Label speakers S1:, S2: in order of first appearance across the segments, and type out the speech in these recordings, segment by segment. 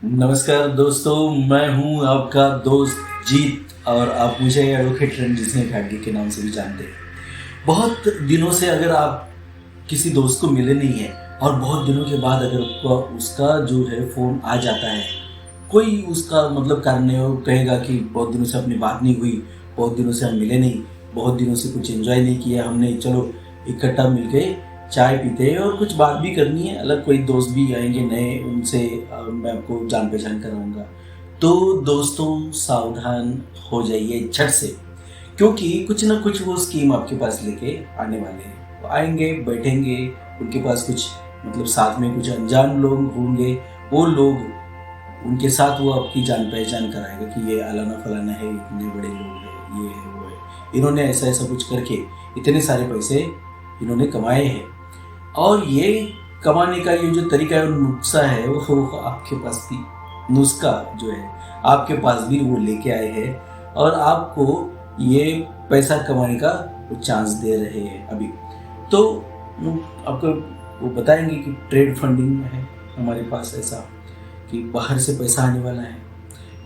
S1: नमस्कार दोस्तों, मैं हूं आपका दोस्त जीत और आप मुझे एडवोकेट रणजीत खाड़गे के नाम से भी जानते हैं। बहुत दिनों से अगर आप किसी दोस्त को मिले नहीं है और बहुत दिनों के बाद अगर उसका जो है फ़ोन आ जाता है, कोई उसका मतलब कारण है, वो कहेगा कि बहुत दिनों से अपनी बात नहीं हुई, बहुत दिनों से हम मिले नहीं, बहुत दिनों से कुछ एंजॉय नहीं किया हमने, चलो इकट्ठा मिलके चाय पीते हैं और कुछ बात भी करनी है। अलग कोई दोस्त भी आएंगे नए, उनसे मैं आपको जान पहचान कराऊंगा। तो दोस्तों, सावधान हो जाइए झट से, क्योंकि कुछ ना कुछ वो स्कीम आपके पास लेके आने वाले हैं। वो आएंगे, बैठेंगे, उनके पास कुछ मतलब साथ में कुछ अनजान लोग होंगे। वो लोग, उनके साथ वो आपकी जान पहचान कराएगा कि ये अलाना फलाना है, इतने बड़े लोग हैं, ये है वो है, इन्होंने ऐसा ऐसा कुछ करके इतने सारे पैसे इन्होंने कमाए हैं। और ये कमाने का ये जो तरीका है, नुस्खा है, वो आपके पास भी नुस्खा जो है आपके पास भी वो लेके आए हैं और आपको ये पैसा कमाने का वो चांस दे रहे हैं अभी। तो आपको वो बताएंगे कि ट्रेड फंडिंग में है हमारे पास ऐसा कि बाहर से पैसा आने वाला है।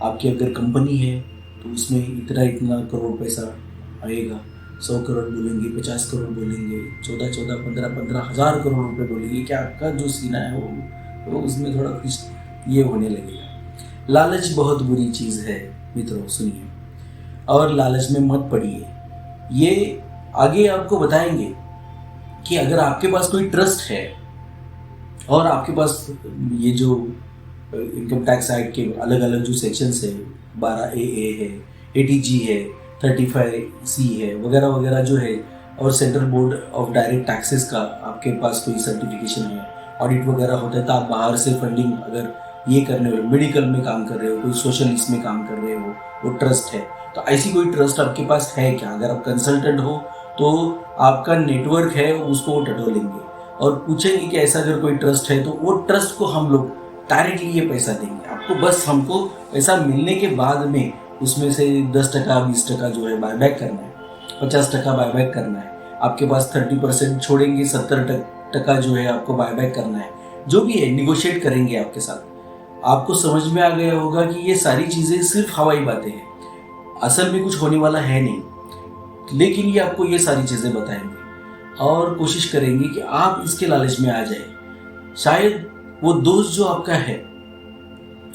S1: आपकी अगर कंपनी है तो उसमें इतना इतना करोड़ पैसा आएगा। 100 करोड़ बोलेंगे, 50 करोड़ बोलेंगे, 14 14 15 15 हज़ार करोड़ रुपए बोलेंगे। क्या आपका जो सीना है वो उसमें थोड़ा कुछ ये होने लगेगा। लालच बहुत बुरी चीज़ है मित्रों, सुनिए, और लालच में मत पड़िए। ये आगे आपको बताएंगे कि अगर आपके पास कोई ट्रस्ट है और आपके पास ये जो इनकम टैक्स एक्ट के अलग अलग जो सेक्शंस है, 12A है, ATG है, 35C है, वगैरह वगैरह जो है, और central board of direct taxes का आपके पास कोई सर्टिफिकेशन है, ऑडिट वगैरह होता है, तो आप बाहर से फंडिंग अगर ये करने हो, मेडिकल में काम कर रहे हो, कोई सोशल इसमें काम कर रहे हो, वो ट्रस्ट है, तो ऐसी कोई ट्रस्ट आपके पास है क्या? अगर आप कंसल्टेंट हो तो आपका नेटवर्क है, उसको वो टटोलेंगे और पूछेंगे कि ऐसा अगर कोई ट्रस्ट है, तो वो ट्रस्ट को हम लोग डायरेक्टली ये पैसा देंगे आपको। बस हमको पैसा मिलने के बाद में उसमें से 10% 20% जो है बायबैक करना है, 50% बायबैक करना है। आपके पास 30% छोड़ेंगे, 70% जो है आपको बायबैक करना है। जो भी है निगोशिएट करेंगे आपके साथ। आपको समझ में आ गया होगा कि ये सारी चीज़ें सिर्फ हवाई बातें हैं, असल में कुछ होने वाला है नहीं, लेकिन ये आपको ये सारी चीज़ें बताएंगे और कोशिश करेंगे कि आप इसके लालच में आ जाए। शायद वो दोस्त जो आपका है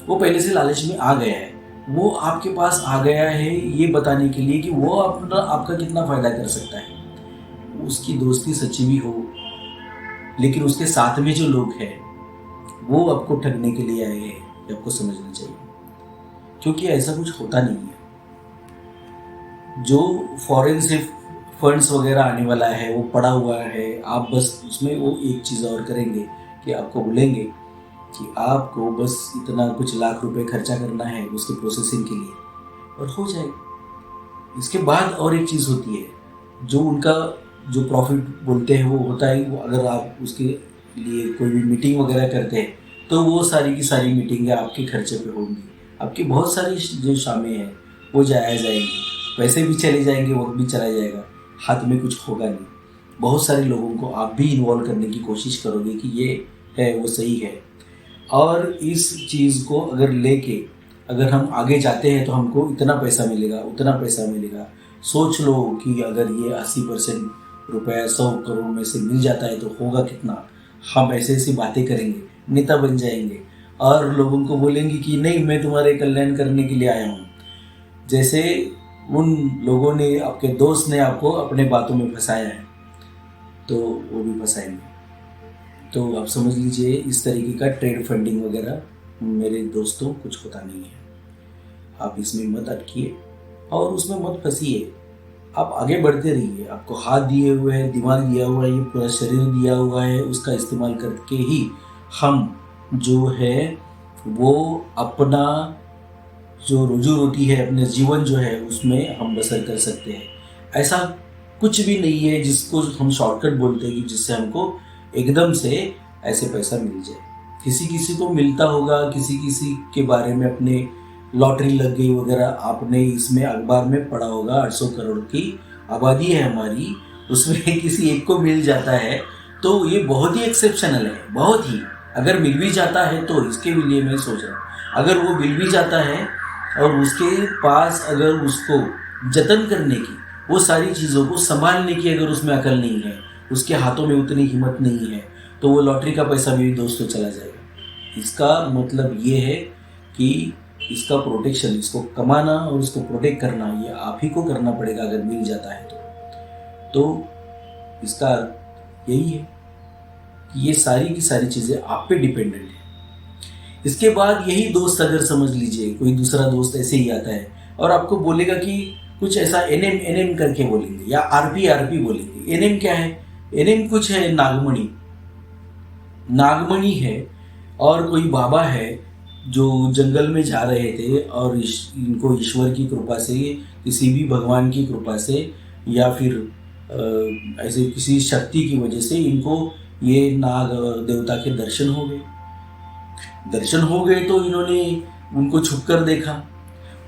S1: वो पहले से लालच में आ गया है, वो आपके पास आ गया है ये बताने के लिए कि वो अपना आपका कितना फायदा कर सकता है। उसकी दोस्ती सच्ची भी हो, लेकिन उसके साथ में जो लोग हैं वो आपको ठगने के लिए आए हैं, ये आपको समझना चाहिए। क्योंकि ऐसा कुछ होता नहीं है। जो फॉरेन से फंड्स वगैरह आने वाला है वो पड़ा हुआ है, आप बस उसमें वो एक चीज़ और करेंगे कि आपको बोलेंगे कि आपको बस इतना कुछ लाख रुपए खर्चा करना है उसके प्रोसेसिंग के लिए और हो जाएगा। इसके बाद और एक चीज़ होती है, जो उनका जो प्रॉफिट बोलते हैं वो होता है, वो अगर आप उसके लिए कोई भी मीटिंग वगैरह करते हैं तो वो सारी की सारी मीटिंगें आपके खर्चे पे होंगी। आपकी बहुत सारी जो शामें हैं वो जाया जाएंगी, पैसे भी चले जाएंगे, वक्त भी चला जाएगा, हाथ में कुछ होगा नहीं। बहुत सारे लोगों को आप भी इन्वॉल्व करने की कोशिश करोगे कि ये है वो सही है, और इस चीज़ को अगर लेके अगर हम आगे जाते हैं तो हमको इतना पैसा मिलेगा, उतना पैसा मिलेगा। सोच लो कि अगर ये 80% रुपया 100 करोड़ में से मिल जाता है तो होगा कितना। हम ऐसे ऐसी बातें करेंगे, नेता बन जाएंगे और लोगों को बोलेंगे कि नहीं, मैं तुम्हारे कल्याण करने के लिए आया हूँ। जैसे उन लोगों ने, आपके दोस्त ने आपको अपने बातों में फंसाया है, तो वो भी फंसाएंगे। तो आप समझ लीजिए, इस तरीके का ट्रेड फंडिंग वगैरह मेरे दोस्तों कुछ होता नहीं है। आप इसमें मत अटकिए और उसमें मत फंसिए। आप आगे बढ़ते रहिए। आपको हाथ दिए हुए हैं, दिमाग दिया हुआ है, ये पूरा शरीर दिया हुआ है, उसका इस्तेमाल करके ही हम जो है वो अपना जो रोजी रोटी है, अपने जीवन जो है उसमें हम बसर कर सकते हैं। ऐसा कुछ भी नहीं है जिसको हम शॉर्टकट बोलते हैं कि जिससे हमको एकदम से ऐसे पैसा मिल जाए। किसी किसी को मिलता होगा, किसी किसी के बारे में अपने लॉटरी लग गई वगैरह, आपने इसमें अखबार में पढ़ा होगा। 800 करोड़ की आबादी है हमारी, उसमें किसी एक को मिल जाता है तो ये बहुत ही एक्सेप्शनल है, बहुत ही। अगर मिल भी जाता है तो इसके लिए मैं सोच रहा हूँ, अगर वो मिल भी जाता है और उसके पास अगर उसको जतन करने की, वो सारी चीज़ों को संभालने की अगर उसमें अकल नहीं है, उसके हाथों में उतनी हिम्मत नहीं है, तो वो लॉटरी का पैसा भी दोस्तों चला जाएगा। इसका मतलब ये है कि इसका प्रोटेक्शन, इसको कमाना और इसको प्रोटेक्ट करना ये आप ही को करना पड़ेगा अगर मिल जाता है तो इसका यही है कि ये सारी की सारी चीज़ें आप पे डिपेंडेंट है। इसके बाद यही दोस्त अगर समझ लीजिए कोई दूसरा दोस्त ऐसे ही आता है और आपको बोलेगा कि कुछ ऐसा एनएम एनएम करके बोलेंगे या आरपी आरपी बोलेंगे। एनएम क्या है? एनएम कुछ है नागमणि, नागमणि है और कोई बाबा है जो जंगल में जा रहे थे और इनको ईश्वर की कृपा से, किसी भी भगवान की कृपा से या फिर ऐसे किसी शक्ति की वजह से इनको ये नाग देवता के दर्शन हो गए। दर्शन हो गए तो इन्होंने उनको छुप कर देखा,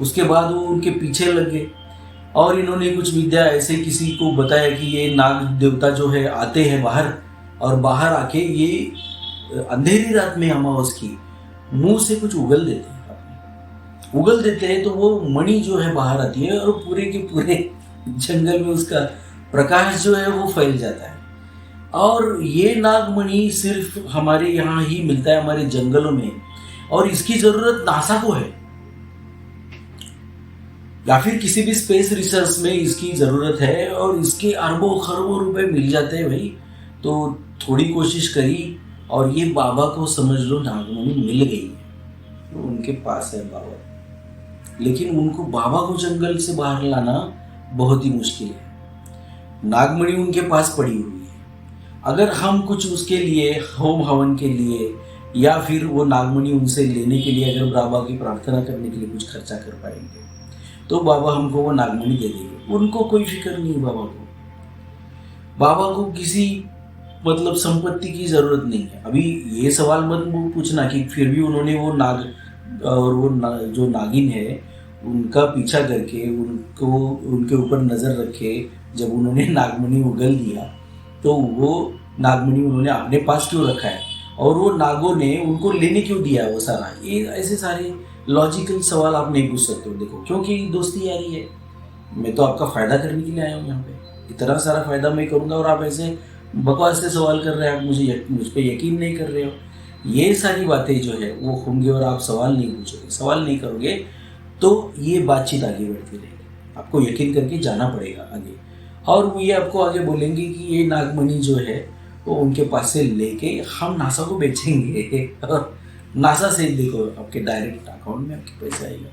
S1: उसके बाद वो उनके पीछे लग गए और इन्होंने कुछ विद्या ऐसे किसी को बताया कि ये नाग देवता जो है आते हैं बाहर, और बाहर आके ये अंधेरी रात में अमावस की मुंह से कुछ उगल देते हैं, उगल देते हैं तो वो मणि जो है बाहर आती है और पूरे के पूरे जंगल में उसका प्रकाश जो है वो फैल जाता है। और ये नागमणि सिर्फ हमारे यहाँ ही मिलता है, हमारे जंगलों में, और इसकी जरूरत नासा को है या फिर किसी भी स्पेस रिसर्च में इसकी जरूरत है और इसके अरबों खरबों रुपए मिल जाते हैं भाई। तो थोड़ी कोशिश करी और ये बाबा को समझ लो नागमणि मिल गई है, तो उनके पास है बाबा, लेकिन उनको बाबा को जंगल से बाहर लाना बहुत ही मुश्किल है। नागमणि उनके पास पड़ी हुई है, अगर हम कुछ उसके लिए होम हवन के लिए या फिर वो नागमणि उनसे लेने के लिए अगर बाबा की प्रार्थना करने के लिए कुछ खर्चा कर पाएंगे तो बाबा हमको वो नागमणि दे देंगे। उनको कोई फिक्र नहीं, बाबा को किसी मतलब संपत्ति की जरूरत नहीं है। अभी ये सवाल मत पूछना कि फिर भी उन्होंने वो नाग और वो जो नागिन है उनका पीछा करके उनको उनके ऊपर नजर रखे, जब उन्होंने नागमणि उगल दिया तो वो नागमणि उन्होंने अपने पास क्यों रखा है और वो नागों ने उनको लेने क्यों दिया वो सारा। ये ऐसे सारे लॉजिकल सवाल आप नहीं पूछ सकते हो। देखो, क्योंकि दोस्ती यारी है, मैं तो आपका फायदा करने के लिए आया हूँ यहाँ पे, इतना सारा फायदा मैं करूँगा और आप ऐसे बकवास से सवाल कर रहे हैं, आप मुझ पर यकीन नहीं कर रहे हो। ये सारी बातें जो है वो होंगे और आप सवाल नहीं पूछोगे, सवाल नहीं करोगे तो ये बातचीत आगे बढ़ती रहेगी। आपको यकीन करके जाना पड़ेगा आगे, और वो ये आपको आगे बोलेंगे कि ये नागमणि जो है वो उनके पास से लेके हम नासा को बेचेंगे और नासा से देखो आपके डायरेक्ट अकाउंट में आपके पैसा आएगा।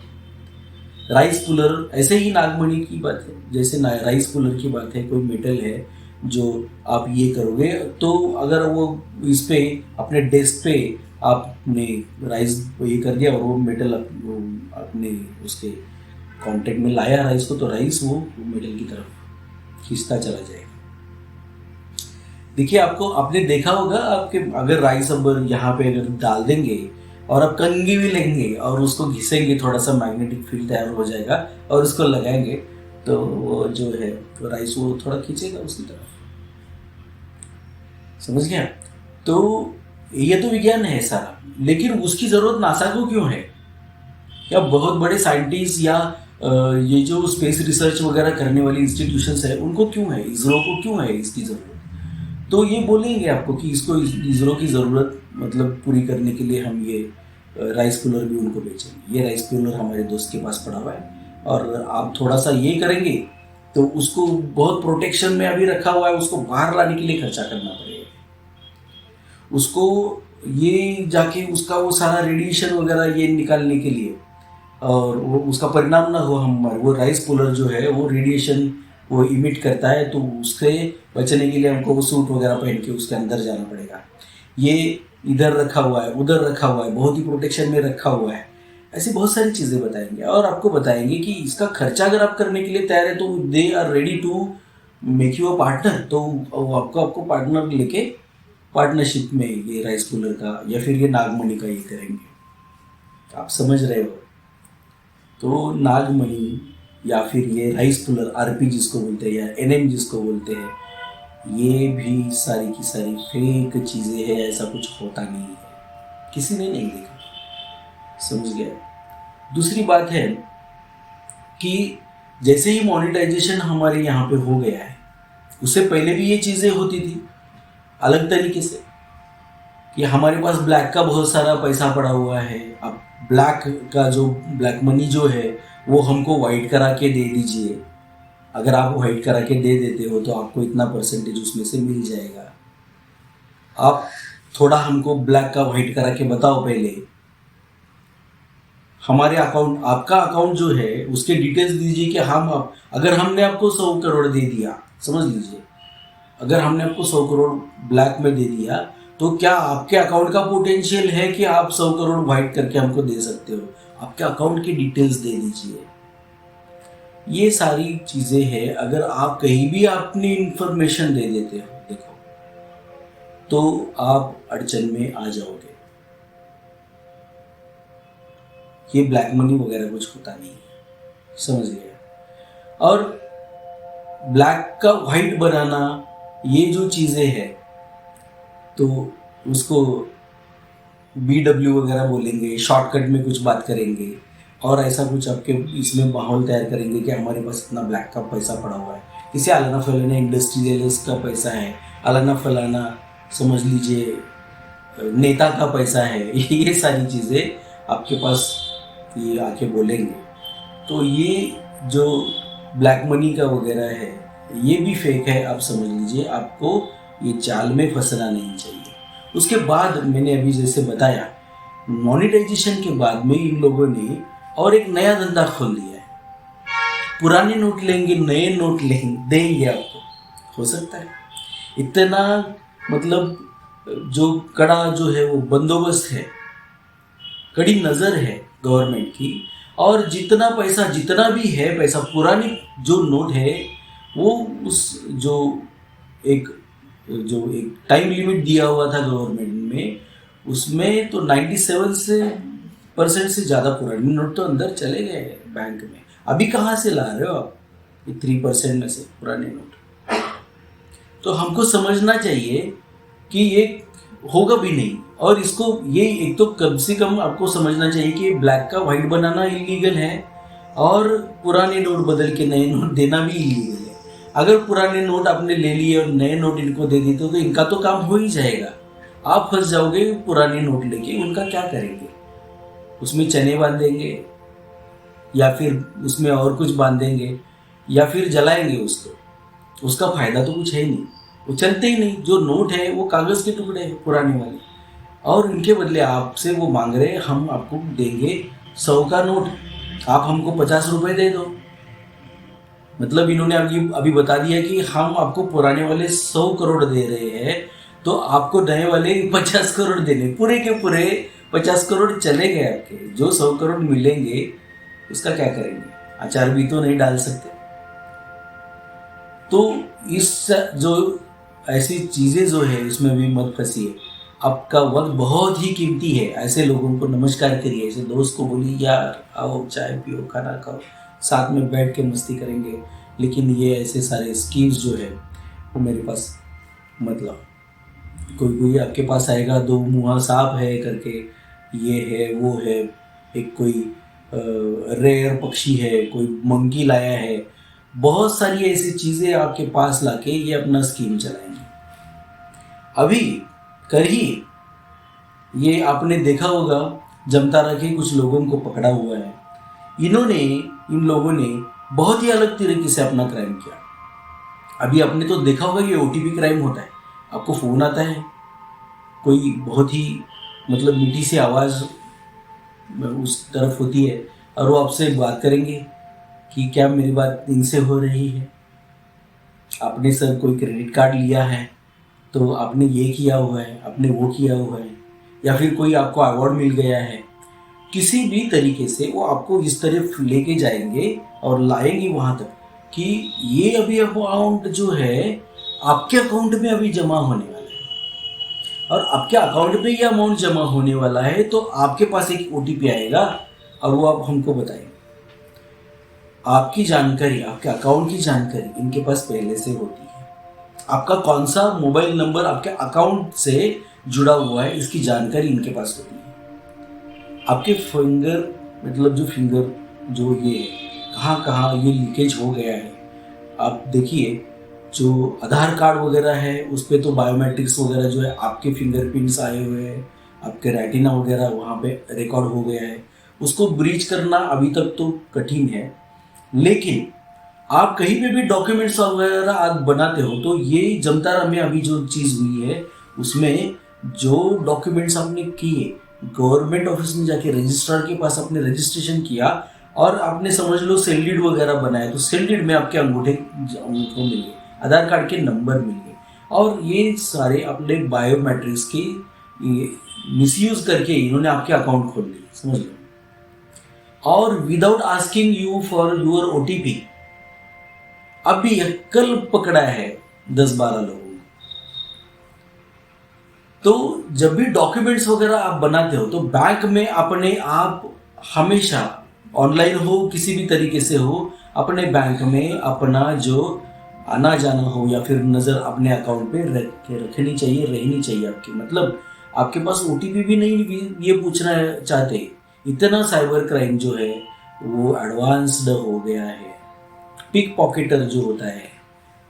S1: राइस कूलर ऐसे ही नागमणि की बात है, जैसे राइस कूलर की बात है, कोई मेटल है जो आप ये करोगे तो अगर वो इस पे अपने डेस्क पे आपने राइस ये कर दिया और वो मेटल अपने उसके कांटेक्ट में लाया राइस को, तो राइस वो मेटल की तरफ खींचता चला जाएगा। देखिए, आपको आपने देखा होगा, आपके अगर राइस अब यहाँ पे अगर डाल देंगे और आप कंघी भी लेंगे और उसको घिसेंगे, थोड़ा सा मैग्नेटिक फील्ड तैयार हो जाएगा और उसको लगाएंगे तो वो जो है तो राइस वो थोड़ा खींचेगा उसकी तरफ। समझ गया? तो ये तो विज्ञान है सारा, लेकिन उसकी जरूरत नासा को क्यों है, या बहुत बड़े साइंटिस्ट या ये जो स्पेस रिसर्च वगैरह करने वाली इंस्टीट्यूशंस है उनको क्यों है, इसरो को क्यों है इसकी जरूरत? तो ये बोलेंगे आपको कि इसको इसरो की ज़रूरत मतलब पूरी करने के लिए हम ये राइस कूलर भी उनको बेचेंगे। ये राइस कूलर हमारे दोस्त के पास पड़ा हुआ है और आप थोड़ा सा ये करेंगे तो उसको बहुत प्रोटेक्शन में अभी रखा हुआ है, उसको बाहर लाने के लिए खर्चा करना पड़ेगा, उसको ये जाके उसका वो सारा रेडिएशन वगैरह ये निकालने के लिए, और वो उसका परिणाम ना हो हमारे, वो राइस कूलर जो है वो रेडिएशन वो इमिट करता है, तो उससे बचने के लिए हमको वो सूट वगैरह पहन के उसके अंदर जाना पड़ेगा। ये इधर रखा हुआ है, उधर रखा हुआ है, बहुत ही प्रोटेक्शन में रखा हुआ है, ऐसी बहुत सारी चीज़ें बताएंगे और आपको बताएंगे कि इसका खर्चा अगर आप करने के लिए तैयार है तो they are ready to make you a partner. तो आपको पार्टनर लेके पार्टनरशिप में ये राइस कूलर का या फिर ये नागमणि का ये करेंगे। आप समझ रहे हो? तो नागमणि या फिर ये राइस कूलर आरपी जिसको बोलते हैं या एनएम जिसको बोलते हैं, ये भी सारी की सारी फेक चीज़ें हैं, ऐसा कुछ होता नहीं है। किसी ने नहीं देखा, समझ गया। दूसरी बात है कि जैसे ही मोनेटाइजेशन हमारे यहाँ पे हो गया है, उससे पहले भी ये चीज़ें होती थी अलग तरीके से, कि हमारे पास ब्लैक का बहुत सारा पैसा पड़ा हुआ है। अब ब्लैक मनी जो है वो हमको वाइट करा के दे दीजिए। अगर आप वाइट करा के दे देते हो तो आपको इतना परसेंटेज उसमें से मिल जाएगा। आप थोड़ा हमको ब्लैक का वाइट करा के बताओ पहले, हमारे अकाउंट, आपका अकाउंट जो है उसके डिटेल्स दीजिए कि अगर हमने आपको 100 करोड़ दे दिया, समझ लीजिए, अगर हमने आपको 100 करोड़ ब्लैक में दे दिया तो क्या आपके अकाउंट का पोटेंशियल है कि आप 100 करोड़ वाइट करके हमको दे सकते हो? आपके अकाउंट की डिटेल्स दे दीजिए। ये सारी चीजें हैं। अगर आप कहीं भी अपनी इंफॉर्मेशन दे देते हो, देखो, तो आप अड़चन में आ जाओगे। ये ब्लैक मनी वगैरह कुछ होता नहीं है, समझ गए। और ब्लैक का वाइट बनाना, ये जो चीजें हैं, तो उसको BW वगैरह बोलेंगे, शॉर्टकट में कुछ बात करेंगे और ऐसा कुछ आपके इसमें माहौल तैयार करेंगे कि हमारे पास इतना ब्लैक का पैसा पड़ा हुआ है, इसे अलाना फलाना इंडस्ट्रियलिस्ट का पैसा है, अलाना फलाना समझ लीजिए नेता का पैसा है। ये सारी चीज़ें आपके पास ये आके बोलेंगे। तो ये जो ब्लैक मनी का वगैरह है ये भी फेक है, आप समझ लीजिए। आपको ये जाल में फंसना नहीं चाहिए। उसके बाद मैंने अभी जैसे बताया, मोनेटाइजेशन के बाद में इन लोगों ने और एक नया धंधा खोल दिया है। पुराने नोट लेंगे, नए नोट देंगे आपको। हो सकता है इतना, मतलब जो कड़ा जो है वो बंदोबस्त है, कड़ी नज़र है गवर्नमेंट की। और जितना भी है पैसा, पुरानी जो नोट है वो उस जो एक टाइम लिमिट दिया हुआ था गवर्नमेंट में, उसमें तो 97% से ज़्यादा पुराने नोट तो अंदर चले गए बैंक में। अभी कहाँ से ला रहे हो आप 3% में से पुराने नोट? तो हमको समझना चाहिए कि ये होगा भी नहीं। और इसको ये एक तो कम से कम आपको समझना चाहिए कि ब्लैक का वाइट बनाना इलीगल है और पुराने नोट बदल के नए नोट देना भी इलीगल है। अगर पुराने नोट आपने ले लिए और नए नोट इनको दे देते तो इनका तो काम हो ही जाएगा। आप फंस जाओगे पुराने नोट लेके। उनका क्या करेंगे? उसमें चने बांधेंगे या फिर उसमें और कुछ बांधेंगे या फिर जलाएंगे उसको। उसका फायदा तो कुछ है ही नहीं, वो चलते ही नहीं। जो नोट है वो कागज़ के टुकड़े हैं पुराने वाले, और इनके बदले आपसे वो मांग रहे हैं हम आपको देंगे 100 का नोट, आप हमको 50 रुपए दे दो। मतलब इन्होंने अभी बता दिया कि हम आपको पुराने वाले 100 करोड़ दे रहे हैं तो आपको नए वाले 50 करोड़ देने। पूरे के पूरे 50 करोड़ चले गए आपके। जो 100 करोड़ मिलेंगे उसका क्या करेंगे? अचार भी तो नहीं डाल सकते। तो इस जो ऐसी चीज़ें जो है इसमें भी मत फंसिए। आपका वक्त बहुत ही कीमती है। ऐसे लोगों को नमस्कार करिए, ऐसे दोस्त को बोलिए यार आओ चाय पियो, खाना खाओ, साथ में बैठ के मस्ती करेंगे। लेकिन ये ऐसे सारे स्कीम्स जो है वो मेरे पास मतलब कोई आपके पास आएगा, दो मुँहा सांप है करके, ये है वो है, एक कोई रेयर पक्षी है, कोई मंकी लाया है, बहुत सारी ऐसी चीज़ें आपके पास लाके ये अपना स्कीम चलाएंगे। अभी करिए। ये आपने देखा होगा जमतारा के कुछ लोगों को पकड़ा हुआ है। इन लोगों ने बहुत ही अलग तरीके से अपना क्राइम किया। अभी आपने तो देखा होगा ये OTP क्राइम होता है। आपको फ़ोन आता है, कोई बहुत ही मतलब मीठी सी आवाज़ उस तरफ होती है और वो आपसे बात करेंगे कि क्या मेरी बात इनसे हो रही है? आपने सर कोई क्रेडिट कार्ड लिया है तो आपने ये किया हुआ है, आपने वो किया हुआ है, या फिर कोई आपको अवार्ड मिल गया है। किसी भी तरीके से वो आपको इस तरफ लेके जाएंगे और लाएंगे वहाँ तक कि ये अभी अमाउंट जो है आपके अकाउंट में अभी जमा होने वाला है, और आपके अकाउंट में ये अमाउंट जमा होने वाला है तो आपके पास एक OTP आएगा और वो आप हमको बताएंगे। आपकी जानकारी, आपके अकाउंट की जानकारी इनके पास पहले से होती है। आपका कौन सा मोबाइल नंबर आपके अकाउंट से जुड़ा हुआ है इसकी जानकारी इनके पास होती है। आपके फिंगर मतलब जो फिंगर जो ये कहाँ कहाँ ये लीकेज हो गया है। आप देखिए जो आधार कार्ड वगैरह है उस पर तो बायोमेट्रिक्स वगैरह जो है आपके फिंगरप्रिंट्स आए हुए हैं, आपके रेटिना वगैरह वहाँ पे रिकॉर्ड हो गया है। उसको ब्रीच करना अभी तक तो कठिन है, लेकिन आप कहीं पे भी डॉक्यूमेंट्स वगैरह आप बनाते हो तो ये जमतारा में अभी जो चीज़ हुई है उसमें जो डॉक्यूमेंट्स आपने किए, गवर्नमेंट ऑफिस में जाके रजिस्ट्रार के पास आपने रजिस्ट्रेशन किया और आपने समझ लो सेल डीड वगैरह बनाया, तो सेल डीड में आपके अंगूठे मिल गए, आधार कार्ड के नंबर मिल गए, और ये सारे अपने बायोमेट्रिक्स की मिसयूज करके इन्होंने आपके अकाउंट खोल लिए, समझ लो। और without asking you for your OTP अभी कल पकड़ा है 10-12 लोगों को। तो जब भी डॉक्यूमेंट्स वगैरह आप बनाते हो तो बैंक में अपने आप हमेशा ऑनलाइन हो किसी भी तरीके से हो, अपने बैंक में अपना जो आना जाना हो या फिर नज़र अपने अकाउंट पे रखनी चाहिए, रहनी चाहिए आपकी। मतलब आपके पास ओटीपी भी नहीं ये पूछना चाहते। इतना साइबर क्राइम जो है वो एडवांस्ड हो गया है। पिक पॉकेटर जो होता है,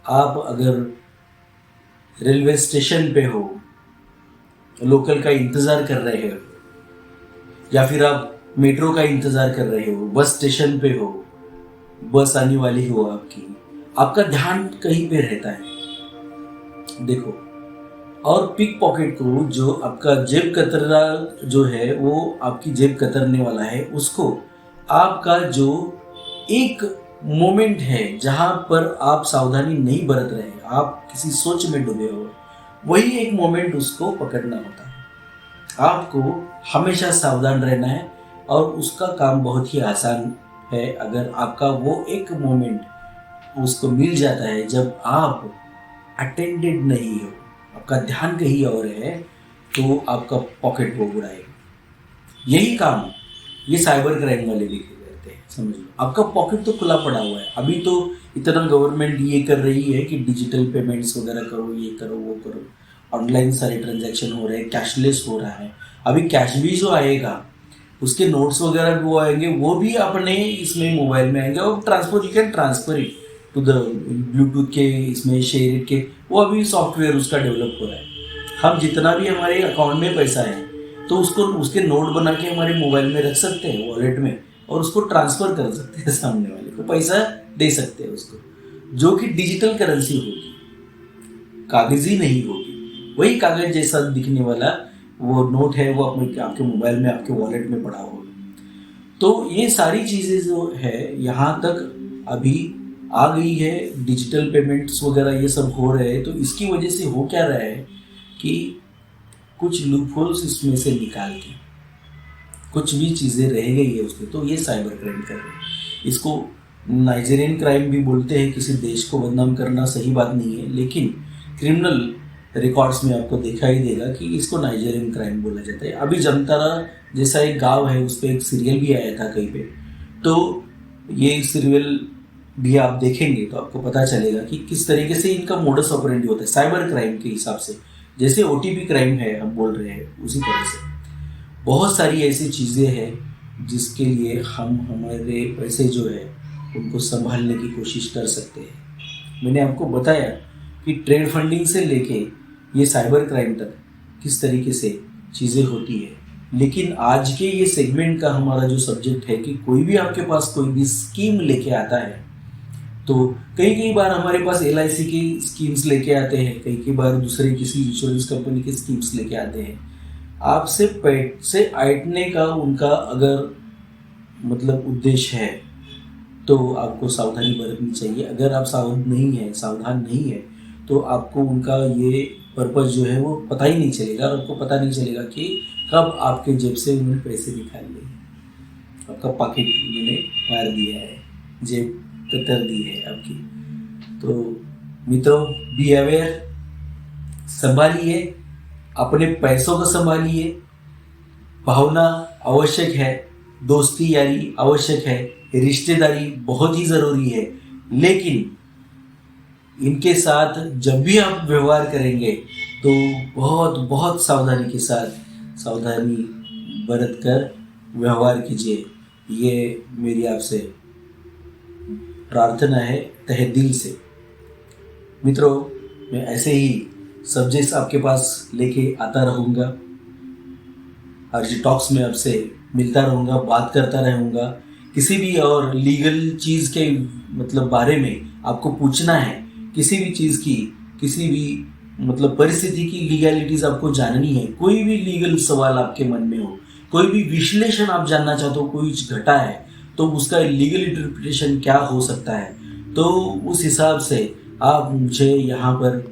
S1: आप अगर रेलवे स्टेशन पे हो, लोकल का इंतज़ार कर रहे हो या फिर आप मेट्रो का इंतज़ार कर रहे हो, बस स्टेशन पे हो, बस आने वाली हो आपकी, आपका ध्यान कहीं पे रहता है, देखो। और पिक पॉकेट को जो आपका जेब कतरा जो है वो आपकी जेब कतरने वाला है, उसको आपका जो एक मोमेंट है जहां पर आप सावधानी नहीं बरत रहे, आप किसी सोच में डूबे हो, वही एक मोमेंट उसको पकड़ना होता है। आपको हमेशा सावधान रहना है और उसका काम बहुत ही आसान है। अगर आपका वो एक मोमेंट उसको मिल जाता है जब आप अटेंडेड नहीं हो, आपका ध्यान कहीं और है, तो आपका पॉकेट वो उड़ाएगा। यही काम ये साइबर क्राइम वाले भी करते हैं, समझ लो। आपका पॉकेट तो खुला पड़ा हुआ है। अभी तो इतना गवर्नमेंट ये कर रही है कि डिजिटल पेमेंट्स वगैरह करो, ये करो, वो करो, ऑनलाइन सारे ट्रांजैक्शन हो रहे हैं, कैशलेस हो रहा है। अभी कैश भी जो आएगा उसके नोट्स वगैरह भी वो आएंगे, वो भी अपने इसमें मोबाइल में आएंगे और transfer, you can transfer it to the Bluetooth के इसमें शेयर के, वो अभी सॉफ्टवेयर उसका डेवलप हो रहा है। हम जितना भी हमारे अकाउंट में पैसा है तो उसको उसके नोट बना के हमारे मोबाइल में रख सकते हैं, वॉलेट में, और उसको ट्रांसफर कर सकते हैं, सामने वाले को पैसा दे सकते हैं उसको, जो कि डिजिटल करेंसी होगी, कागजी नहीं होगी। वही कागज जैसा दिखने वाला वो नोट है वो अपने आपके मोबाइल में, आपके वॉलेट में पड़ा होगा। तो ये सारी चीज़ें जो है यहाँ तक अभी आ गई है, डिजिटल पेमेंट्स वगैरह ये सब हो रहे हैं। तो इसकी वजह से हो क्या रहा है कि कुछ लूपहोल्स इसमें से निकाल के कुछ भी चीज़ें रह गई है उसमें, तो ये साइबर क्राइम कर रहे हैं। इसको नाइजीरियन क्राइम भी बोलते हैं। किसी देश को बदनाम करना सही बात नहीं है, लेकिन क्रिमिनल रिकॉर्ड्स में आपको दिखाई देगा कि इसको नाइजीरियन क्राइम बोला जाता है। अभी जमतारा जैसा एक गांव है, उस पर एक सीरियल भी आया था कहीं पे, तो ये सीरियल भी आप देखेंगे तो आपको पता चलेगा कि किस तरीके से इनका मोडस ऑपरेंडी होता है साइबर क्राइम के हिसाब से। जैसे ओटीपी क्राइम है हम बोल रहे हैं, उसी तरह से बहुत सारी ऐसी चीज़ें हैं जिसके लिए हम हमारे पैसे जो है उनको संभालने की कोशिश कर सकते हैं। मैंने आपको बताया कि ट्रेड फंडिंग से लेके ये साइबर क्राइम तक किस तरीके से चीज़ें होती है। लेकिन आज के ये सेगमेंट का हमारा जो सब्जेक्ट है कि कोई भी आपके पास कोई भी स्कीम लेके आता है, तो कई बार हमारे पास LIC की स्कीम्स लेके आते हैं, कई बार दूसरे किसी इंश्योरेंस कंपनी की स्कीम्स लेके आते हैं। आपसे पैसे ऐंठने का उनका अगर मतलब उद्देश्य है तो आपको सावधानी बरतनी चाहिए। अगर आप सावधान नहीं है तो आपको उनका ये पर्पस जो है वो पता ही नहीं चलेगा, और आपको पता नहीं चलेगा कि कब आपके जेब से उन्होंने पैसे निकाल लिए, आपका पॉकेट उन्होंने मार दिया है, जेब कतर दी है आपकी। तो मित्रों, बी अवेयर, संभालिए, अपने पैसों को संभालिए। भावना आवश्यक है, दोस्ती यारी आवश्यक है, रिश्तेदारी बहुत ही ज़रूरी है, लेकिन इनके साथ जब भी आप व्यवहार करेंगे तो बहुत बहुत सावधानी के साथ, सावधानी बरत कर व्यवहार कीजिए, ये मेरी आपसे प्रार्थना है तहे दिल से। मित्रों, मैं ऐसे ही सब्जेक्ट्स आपके पास लेके आता रहूँगा। आरजी टॉक्स में आपसे मिलता रहूँगा, बात करता रहूँगा। किसी भी और लीगल चीज़ के मतलब बारे में आपको पूछना है, किसी भी चीज़ की, किसी भी मतलब परिस्थिति की लीगैलिटीज़ आपको जाननी है, कोई भी लीगल सवाल आपके मन में हो, कोई भी विश्लेषण आप जानना चाहते हो, कोई घटा है तो उसका लीगल इंटरप्रिटेशन क्या हो सकता है, तो उस हिसाब से आप मुझे यहाँ पर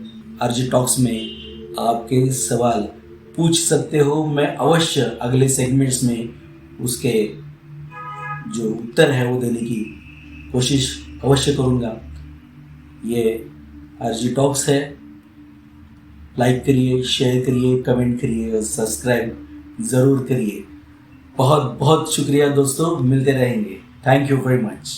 S1: आरजी टॉक्स में आपके सवाल पूछ सकते हो। मैं अवश्य अगले सेगमेंट्स में उसके जो उत्तर है वो देने की कोशिश अवश्य करूँगा। ये आरजी टॉक्स है। लाइक करिए, शेयर करिए, कमेंट करिए और सब्सक्राइब ज़रूर करिए। बहुत बहुत शुक्रिया दोस्तों, मिलते रहेंगे। Thank you very much.